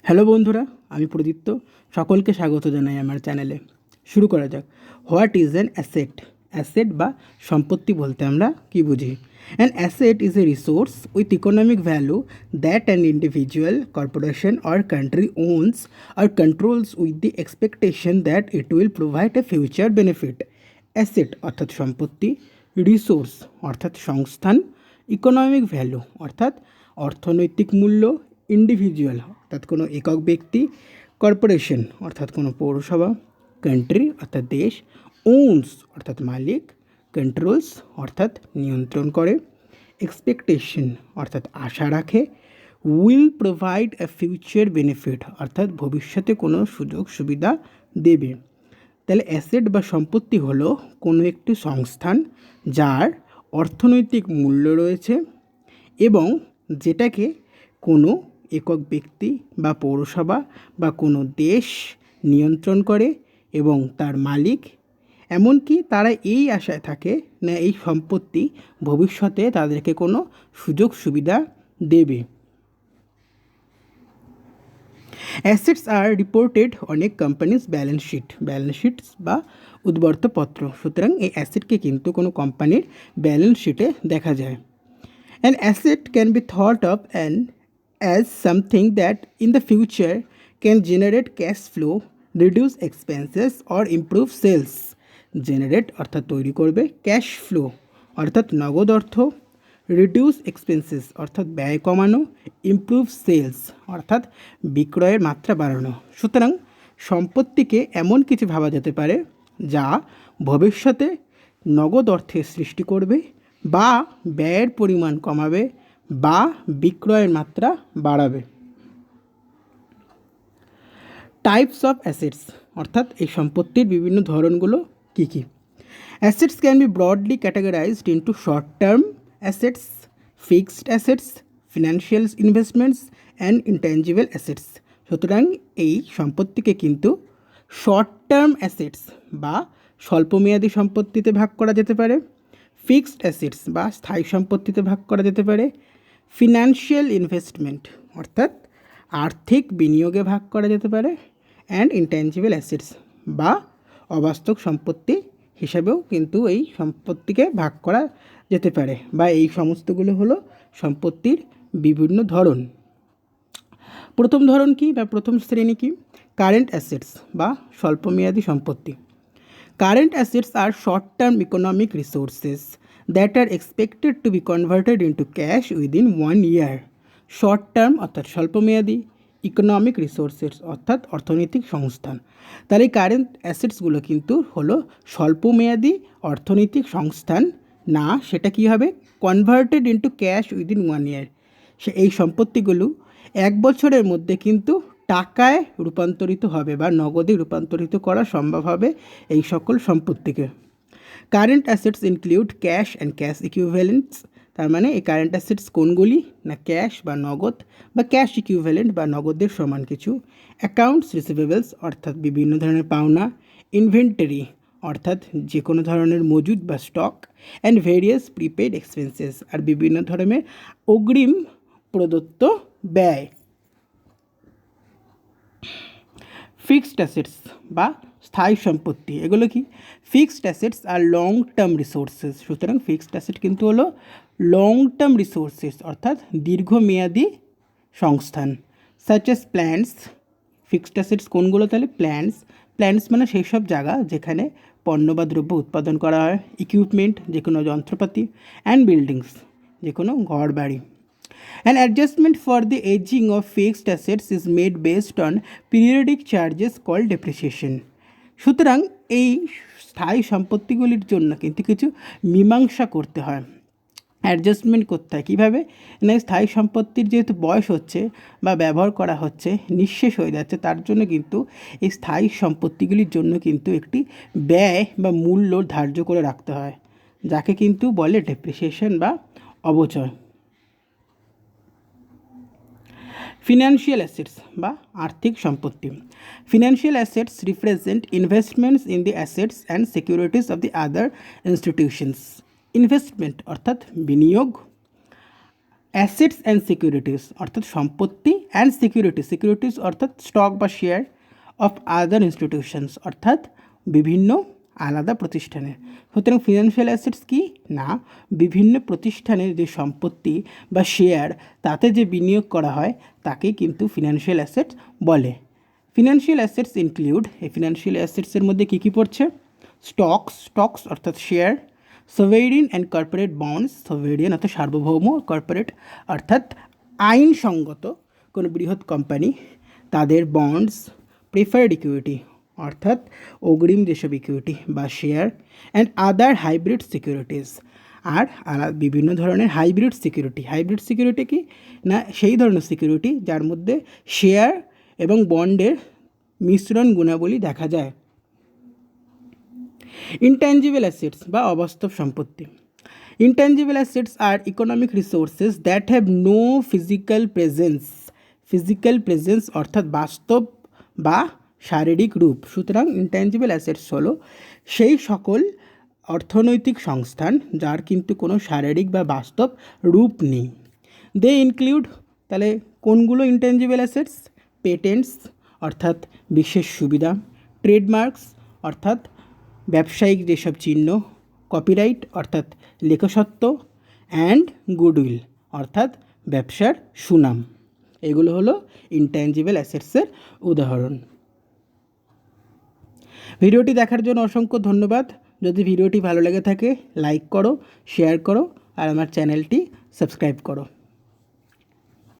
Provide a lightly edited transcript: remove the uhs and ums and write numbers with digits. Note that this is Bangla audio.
হ্যালো বন্ধুরা, আমি প্রদীপ্ত। সকলকে স্বাগত জানাই আমার চ্যানেলে। শুরু করা যাক। What is an asset? Asset বা সম্পত্তি বলতে আমরা কি বুঝি? An asset is a resource with economic value that an individual, corporation or country owns or controls with the expectation that it will provide a future benefit. Asset অর্থাৎ সম্পত্তি, রিসোর্স অর্থাৎ সংস্থান, ইকোনমিক ভ্যালু অর্থাৎ অর্থনৈতিক মূল্য, ইন্ডিভিজুয়াল অর্থাৎ কোনো একক ব্যক্তি, কর্পোরেশন অর্থাৎ কোনো পৌরসভা, কান্ট্রি অর্থাৎ দেশ, ওনস অর্থাৎ মালিক, কন্ট্রোলস অর্থাৎ নিয়ন্ত্রণ করে, এক্সপেকটেশন অর্থাৎ আশা রাখে, will provide a future benefit অর্থাৎ ভবিষ্যতে কোনো সুযোগ সুবিধা দেবে। তাহলে অ্যাসেট বা সম্পত্তি হলো কোনো একটি সংস্থান যার অর্থনৈতিক মূল্য রয়েছে এবং যেটাকে কোনো একক ব্যক্তি বা পৌরসভা বা কোনো দেশ নিয়ন্ত্রণ করে এবং তার মালিক, এমনকি তারা এই আশায় থাকে না এই সম্পত্তি ভবিষ্যতে তাদেরকে কোনো সুযোগ সুবিধা দেবে। অ্যাসেটস আর রিপোর্টেড অনেক কোম্পানিজ ব্যালেন্স শিটস বা উদ্বর্তপত্র। সুতরাং এই অ্যাসেটকে কিন্তু কোনো কোম্পানির ব্যালেন্স শিটে দেখা যায়। An asset can be thought of as something that in the future can generate cash flow, reduce expenses or improve sales. Generate অর্থাৎ তৈরি করবে, ক্যাশ ফ্লো অর্থাৎ নগদ অর্থ, রিডিউস এক্সপেন্সেস অর্থাৎ ব্যয় কমানো, ইমপ্রুভ সেলস অর্থাৎ বিক্রয়ের মাত্রা বাড়ানো। সুতরাং সম্পত্তিকে এমন কিছু ভাবা যেতে পারে যা ভবিষ্যতে নগদ অর্থের সৃষ্টি করবে বা ব্যয়ের পরিমাণ কমাবে বা বিক্রয়ের মাত্রা বাড়াবে। টাইপস অফ অ্যাসেটস অর্থাৎ এই সম্পত্তির বিভিন্ন ধরনগুলো কী কী? Assets can be broadly categorised into short term assets, fixed assets, financial investments and intangible assets. সুতরাং এই সম্পত্তিকে কিন্তু শর্ট টার্ম অ্যাসেটস বা স্বল্পমেয়াদী সম্পত্তিতে ভাগ করা যেতে পারে, ফিক্সড অ্যাসেটস বা স্থায়ী সম্পত্তিতে ভাগ করা যেতে পারে, ফিনান্সিয়াল ইনভেস্টমেন্ট অর্থাৎ আর্থিক বিনিয়োগে ভাগ করা যেতে পারে, অ্যান্ড ইনট্যাঞ্জিবল অ্যাসেটস বা অবাস্তব সম্পত্তি হিসাবেও কিন্তু এই সম্পত্তিকে ভাগ করা যেতে পারে, বা এই সমস্তগুলো হলো সম্পত্তির বিভিন্ন ধরন। প্রথম ধরন কি বা প্রথম শ্রেণী কি? কারেন্ট অ্যাসেটস বা স্বল্পমেয়াদী সম্পত্তি। Current assets are short-term economic resources that are expected to be converted into cash within 1 year. Short-term অর্থাৎ স্বল্পমেয়াদী, ইকোনমিক রিসোর্সেস অর্থাৎ অর্থনৈতিক সংস্থান। তাহলে এই কারেন্ট অ্যাসেটসগুলো কিন্তু হলো স্বল্পমেয়াদী অর্থনৈতিক সংস্থান, না সেটা কী হবে? Converted into cash within 1 year। এই সম্পত্তিগুলো 1 বছরের মধ্যে কিন্তু টাকায় রূপান্তরিত হবে বা নগদে রূপান্তরিত করা সম্ভব হবে এই সকল সম্পত্তিকে। Current assets include cash and cash equivalents. তার মানে এই কারেন্ট অ্যাসেটস কোনগুলি? না ক্যাশ বা নগদ বা ক্যাশ ইকুইভ্যালেন্ট বা নগদের সমান কিছু। অ্যাকাউন্টস রিসিভেবলস অর্থাৎ বিভিন্ন ধরনের পাওনা, ইনভেন্টরি অর্থাৎ যে কোনো ধরনের মজুদ বা stock, and various prepaid expenses আর বিভিন্ন ধরনের অগ্রিম প্রদত্ত ব্যয়। ফিক্সড অ্যাসেটস বা স্থায়ী সম্পত্তি, এগুলো কি? ফিক্সড অ্যাসেটস আর লং টার্ম রিসোর্সেস। সুতরাং ফিক্সড অ্যাসেট কিন্তু হলো লং টার্ম রিসোর্সেস অর্থাৎ দীর্ঘমেয়াদী সংস্থান। Such as plants. Fixed assets কোনগুলো? তাহলে প্ল্যান্টস মানে সেই সব জায়গা যেখানে পণ্য বা দ্রব্য উৎপাদন করা হয়, ইকুইপমেন্ট যে কোনো যন্ত্রপাতি, অ্যান্ড বিল্ডিংস যে কোনো ঘর বাড়ি। An adjustment for the aging of fixed assets is made based on periodic charges called depreciation. সুতরাং এই স্থায়ী সম্পত্তিগুলির জন্য কিন্তু কিছু মীমাংসা করতে হয়, অ্যাডজাস্টমেন্ট করতে হয়। কীভাবে? না স্থায়ী সম্পত্তির যেহেতু বয়স হচ্ছে বা ব্যবহার করা হচ্ছে, নিঃশেষ হয়ে যাচ্ছে, তার জন্য কিন্তু এই স্থায়ী সম্পত্তিগুলির জন্য কিন্তু একটি ব্যয় বা মূল্য ধার্য করে রাখতে হয়, যাকে কিন্তু বলে ডেপ্রিসিয়েশন বা অবচয়। ফিনান্সিয়াল অ্যাসেটস বা আর্থিক সম্পত্তি। Financial assets represent investments in the assets and securities of the other institutions. Investment অর্থাৎ বিনিয়োগ, অ্যাসেটস অ্যান্ড সিকিউরিটিস অর্থাৎ সম্পত্তি অ্যান্ড সিকিউরিটিস অর্থাৎ স্টক বা শেয়ার অফ আদার ইনস্টিটিউশনস অর্থাৎ বিভিন্ন আলাদা প্রতিষ্ঠানের। সুতরাং ফিনান্সিয়াল অ্যাসেটস কি না, বিভিন্ন প্রতিষ্ঠানের যে সম্পত্তি বা শেয়ার তাতে যে বিনিয়োগ করা হয় তাকেই কিন্তু ফিনান্সিয়াল অ্যাসেটস বলে। ফিনান্সিয়াল অ্যাসেটস ইনক্লুড, এই ফিনান্সিয়াল অ্যাসেটসের মধ্যে কী কী পড়ছে? স্টকস অর্থাৎ শেয়ার, সভেরিন অ্যান্ড কর্পোরেট বন্ডস, সভেরিন অর্থাৎ সার্বভৌম, কর্পোরেট অর্থাৎ আইনসঙ্গত কোনো বৃহৎ কোম্পানি তাদের বন্ডস, প্রেফার্ড ইকুইটি অর্থাৎ অগ্রিম যেসব ইকুইটি বা share, and other hybrid securities আর বিভিন্ন ধরনের হাইব্রিড সিকিউরিটি কি না, সেই ধরনের সিকিউরিটি যার মধ্যে শেয়ার এবং বন্ডের মিশ্রণ গুণাবলী দেখা যায়। ইনট্যাঞ্জিবল অ্যাসেটস বা অবাস্তব সম্পত্তি। Intangible assets are economic resources that have no physical presence অর্থাৎ বাস্তব বা শারীরিক রূপ। সুতরাং ইনট্যাঞ্জিবল অ্যাসেটস হলো সেই সকল অর্থনৈতিক সংস্থান যার কিন্তু কোনো শারীরিক বা বাস্তব রূপ নেই। দে ইনক্লুড, তাহলে কোনগুলো ইনট্যাঞ্জিবল অ্যাসেটস? পেটেন্টস অর্থাৎ বিশেষ সুবিধা, ট্রেডমার্কস অর্থাৎ ব্যবসায়িক যেসব চিহ্ন, কপিরাইট অর্থাৎ লেখসত্ব, অ্যান্ড গুডউইল অর্থাৎ ব্যবসার সুনাম। এগুলো হলো ইনট্যাঞ্জিবল অ্যাসেটসের উদাহরণ। ভিডিওটি দেখার জন্য অসংখ্য ধন্যবাদ। যদি ভিডিওটি ভালো লেগে থাকে লাইক করো, শেয়ার করো আর আমার চ্যানেলটি সাবস্ক্রাইব করো।